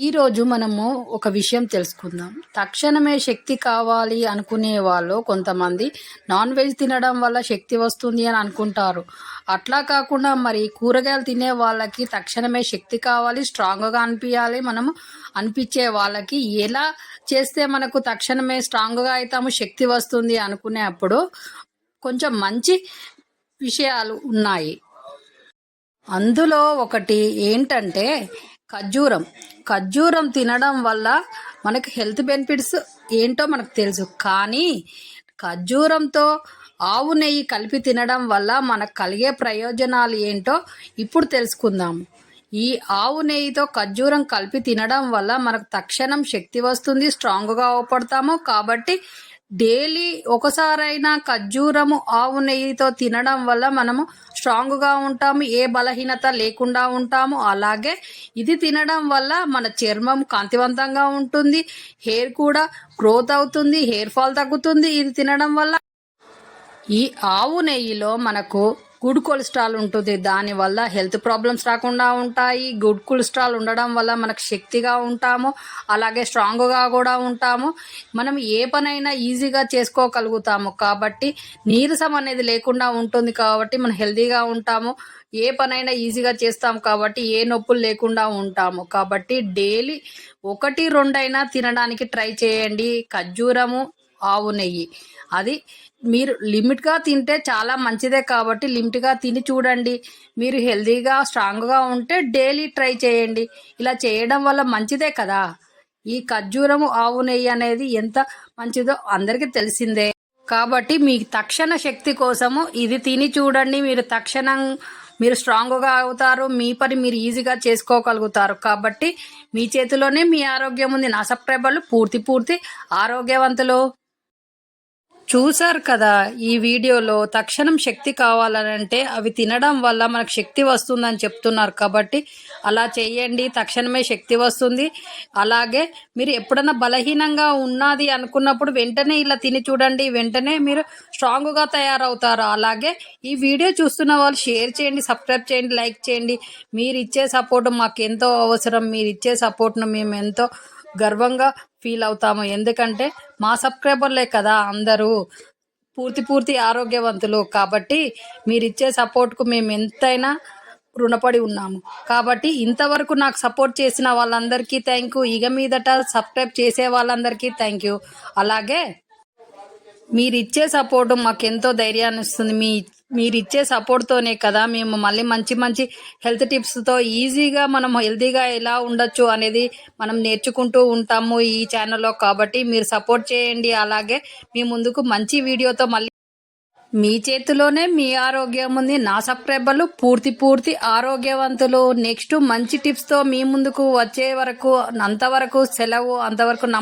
ఈరోజు మనము ఒక విషయం తెలుసుకుందాం. తక్షణమే శక్తి కావాలి అనుకునే వాళ్ళు కొంతమంది నాన్ వెజ్ తినడం వల్ల శక్తి వస్తుంది అని అనుకుంటారు. అట్లా కాకుండా మరి కూరగాయలు తినే వాళ్ళకి తక్షణమే శక్తి కావాలి, స్ట్రాంగ్గా అనిపించాలి. మనము అనిపించే వాళ్ళకి ఎలా చేస్తే మనకు తక్షణమే స్ట్రాంగ్గా అవుతాము, శక్తి వస్తుంది అనుకునేప్పుడు కొంచెం మంచి విషయాలు ఉన్నాయి. అందులో ఒకటి ఏంటంటే ఖర్జూరం తినడం వల్ల మనకు హెల్త్ బెనిఫిట్స్ ఏంటో మనకు తెలుసు. కానీ ఖర్జూరంతో ఆవు నెయ్యి కలిపి తినడం వల్ల మనకు కలిగే ప్రయోజనాలు ఏంటో ఇప్పుడు తెలుసుకుందాము. ఈ ఆవు నెయ్యితో ఖర్జూరం కలిపి తినడం వల్ల మనకు తక్షణం శక్తి వస్తుంది, స్ట్రాంగ్గా అవపడతాము. కాబట్టి డైలీ ఒకసారైనా ఖర్జూరము ఆవు నెయ్యితో తినడం వల్ల మనము స్ట్రాంగ్గా ఉంటాము, ఏ బలహీనత లేకుండా ఉంటాము. అలాగే ఇది తినడం వల్ల మన చర్మం కాంతివంతంగా ఉంటుంది, హెయిర్ కూడా గ్రోత్ అవుతుంది, హెయిర్ ఫాల్ తగ్గుతుంది ఇది తినడం వల్ల. ఈ ఆవు నెయ్యిలో మనకు గుడ్ కొలెస్ట్రాల్ ఉంటుంది, దానివల్ల హెల్త్ ప్రాబ్లమ్స్ రాకుండా ఉంటాయి. గుడ్ కొలెస్ట్రాల్ ఉండడం వల్ల మనకు శక్తిగా ఉంటాము, అలాగే స్ట్రాంగ్గా కూడా ఉంటాము. మనం ఏ పనైనా ఈజీగా చేసుకోగలుగుతాము. కాబట్టి నీరసం అనేది లేకుండా ఉంటుంది, కాబట్టి మనం హెల్తీగా ఉంటాము. ఏ పనైనా ఈజీగా చేస్తాము, కాబట్టి ఏ నొప్పులు లేకుండా ఉంటాము. కాబట్టి డైలీ 1-2 తినడానికి ట్రై చేయండి ఖర్జూరము ఆవు నెయ్యి. అది మీరు లిమిట్గా తింటే చాలా మంచిదే, కాబట్టి లిమిట్గా తిని చూడండి. మీరు హెల్తీగా స్ట్రాంగ్గా ఉంటే డైలీ ట్రై చేయండి. ఇలా చేయడం వల్ల మంచిదే కదా. ఈ ఖర్జూరము ఆవు నెయ్యి అనేది ఎంత మంచిదో అందరికీ తెలిసిందే. కాబట్టి మీ తక్షణ శక్తి కోసము ఇది తిని చూడండి. మీరు స్ట్రాంగ్గా అవుతారు, మీ పని మీరు ఈజీగా చేసుకోగలుగుతారు. కాబట్టి మీ చేతిలోనే మీ ఆరోగ్యం ఉంది. నా సబ్స్క్రైబర్లు పూర్తి ఆరోగ్యవంతులు. చూశారు కదా ఈ వీడియోలో. తక్షణం శక్తి కావాలనంటే అవి తినడం వల్ల మనకు శక్తి వస్తుందని చెప్తున్నారు. కాబట్టి అలా చేయండి, తక్షణమే శక్తి వస్తుంది. అలాగే మీరు ఎప్పుడన్నా బలహీనంగా ఉన్నది అనుకున్నప్పుడు వెంటనే ఇలా తిని చూడండి, వెంటనే మీరు స్ట్రాంగ్గా తయారవుతారు. అలాగే ఈ వీడియో చూస్తున్న వాళ్ళు షేర్ చేయండి, సబ్స్క్రైబ్ చేయండి, లైక్ చేయండి. మీరు ఇచ్చే సపోర్ట్ మాకు ఎంతో అవసరం. మీరు ఇచ్చే సపోర్ట్ను మేము ఎంతో గర్వంగా ఫీల్ అవుతాము. ఎందుకంటే మా సబ్స్క్రైబర్లే కదా అందరూ పూర్తి ఆరోగ్యవంతులు. కాబట్టి మీరు ఇచ్చే సపోర్ట్కు మేము ఎంతైనా రుణపడి ఉన్నాము. కాబట్టి ఇంతవరకు నాకు సపోర్ట్ చేసిన వాళ్ళందరికీ థ్యాంక్ యూ. ఇక మీదట సబ్స్క్రైబ్ చేసే వాళ్ళందరికీ థ్యాంక్ యూ. అలాగే మీరిచ్చే సపోర్టు మాకెంతో ధైర్యాన్ని ఇస్తుంది. మీరిచ్చే సపోర్ట్తోనే కదా మేము మళ్ళీ మంచి హెల్త్ టిప్స్తో ఈజీగా మనం హెల్తీగా ఎలా ఉండొచ్చు అనేది మనం నేర్చుకుంటూ ఉంటాము ఈ ఛానల్లో. కాబట్టి మీరు సపోర్ట్ చేయండి. అలాగే మీ ముందుకు మంచి వీడియోతో మళ్ళీ మీ చేతిలోనే మీ ఆరోగ్యం ఉంది. నా సబ్స్క్రైబర్లు పూర్తి ఆరోగ్యవంతులు. నెక్స్ట్ మంచి టిప్స్తో మీ ముందుకు వచ్చే వరకు అంతవరకు సెలవు. అంతవరకు